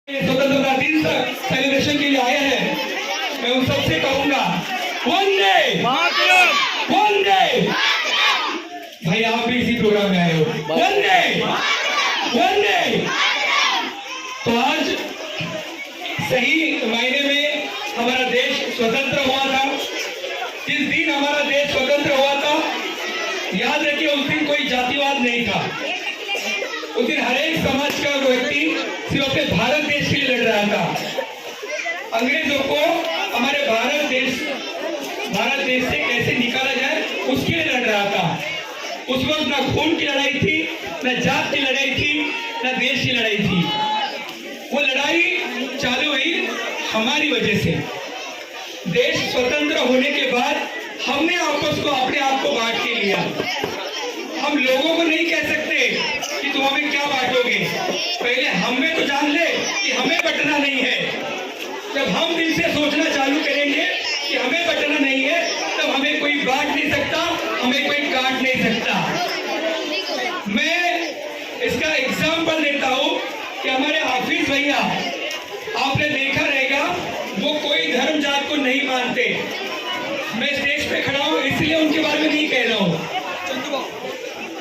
स्वतंत्रता दिन सेलिब्रेशन के लिए आए हैं, मैं उन सबसे कहूंगा वंदे मातरम, वंदे। भाई आप भी इसी प्रोग्राम में आए हो, वंदे वंदे। तो आज सही मायने में हमारा देश स्वतंत्र हुआ था। जिस दिन हमारा देश स्वतंत्र हुआ था, याद रखिए उस दिन कोई जातिवाद नहीं था। उस दिन हर एक समाज का व्यक्ति सिर्फ अपने भारत देश के लिए लड़ रहा था। अंग्रेजों को हमारे भारत देश से कैसे निकाला जाए उसके लिए लड़ रहा था। उस वक्त ना खून की लड़ाई थी, ना जात की लड़ाई थी, ना देश की लड़ाई थी। वो लड़ाई चालू हुई हमारी वजह से। देश स्वतंत्र होने के बाद हमने आपस को अपने आप को बांट के लिया। हम लोगों को नहीं कह सकते कि तुम हमें क्या बांटोगे, पहले हमें तो जान ले कि हमें बंटना नहीं है। जब हम दिल से सोचना चालू करेंगे कि हमें बंटना नहीं है, तब हमें कोई बांट नहीं सकता, हमें कोई काट नहीं सकता। मैं इसका एग्जाम्पल देता हूं कि हमारे हाफिज भैया, आपने देखा रहेगा, वो कोई धर्म जात को नहीं मानते। मैं स्टेज पे खड़ा हूं इसलिए उनके बारे में नहीं कह रहा हूं,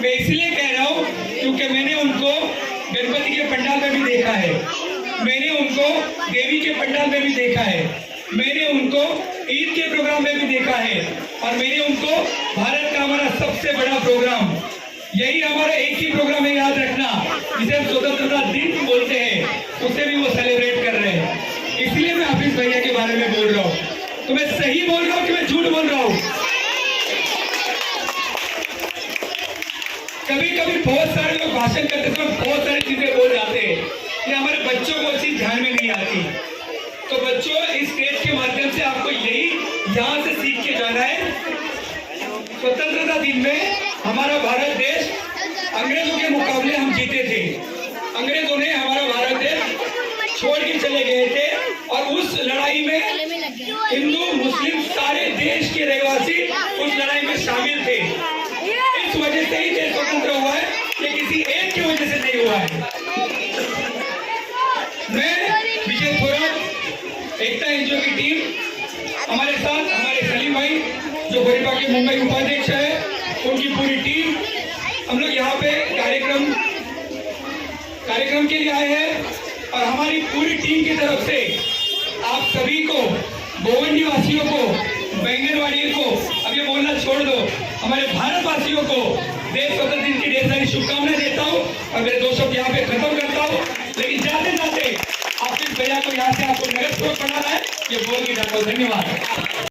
मैं इसलिए कह रहा हूं क्योंकि मैंने उनको गणपति के पंडाल में भी देखा है, मैंने उनको देवी के पंडाल में भी देखा है, मैंने उनको ईद के प्रोग्राम में भी देखा है, और मैंने उनको भारत का हमारा सबसे बड़ा प्रोग्राम, यही हमारा एक ही प्रोग्राम है, याद रखना, जिसे हम स्वतंत्रता दिन बोलते हैं, उसे भी वो सेलिब्रेट कर रहे हैं। इसलिए मैं हाफिज भैया के बारे में बोल रहा हूँ। तो मैं सही बोल रहा हूँ कि मैं झूठ बोल रहा हूँ? कभी कभी बहुत सारे लोग भाषण करते समय बहुत सारी चीजें बोल जाते हैं, ये हमारे बच्चों को चीज ध्यान में नहीं आती। तो बच्चों, इस स्टेज के माध्यम से आपको यही यहाँ से सीख के जाना है। स्वतंत्रता दिन में हमारा भारत देश अंग्रेजों के मुकाबले हम जीते थे। अंग्रेजों ने हमारा भारत देश छोड़ के चले गए थे, और उस लड़ाई में हिंदू मुस्लिम सारे देश के रहवासी उस लड़ाई में शामिल थे। इस वजह से ही देश स्वतंत्र हुआ है, ये किसी एक की वजह से नहीं हुआ है। मैं विजय थोराट, एकता एनजीओ की टीम, हमारे साथ हमारे सलीम भाई जो भाजपा के मुंबई उपाध्यक्ष है, उनकी पूरी टीम, हम लोग यहाँ पे कार्यक्रम के लिए आए हैं। और हमारी पूरी टीम की तरफ से आप सभी को, गोवंडी वासियों को, बैंगनवाड़ियों को, अब ये बोलना छोड़ दो, हमारे भारतवासियों को देश स्वतंत्र दिन की ढेर सारी शुभकामनाएं देता हूँ, और मेरे दोस्तों यहाँ पे खत्म करता हूँ। लेकिन जाते जाते आप इस भैया को यहाँ से आपको नगद स्रोत बनाना है, ये बोल के जाता हूँ। धन्यवाद।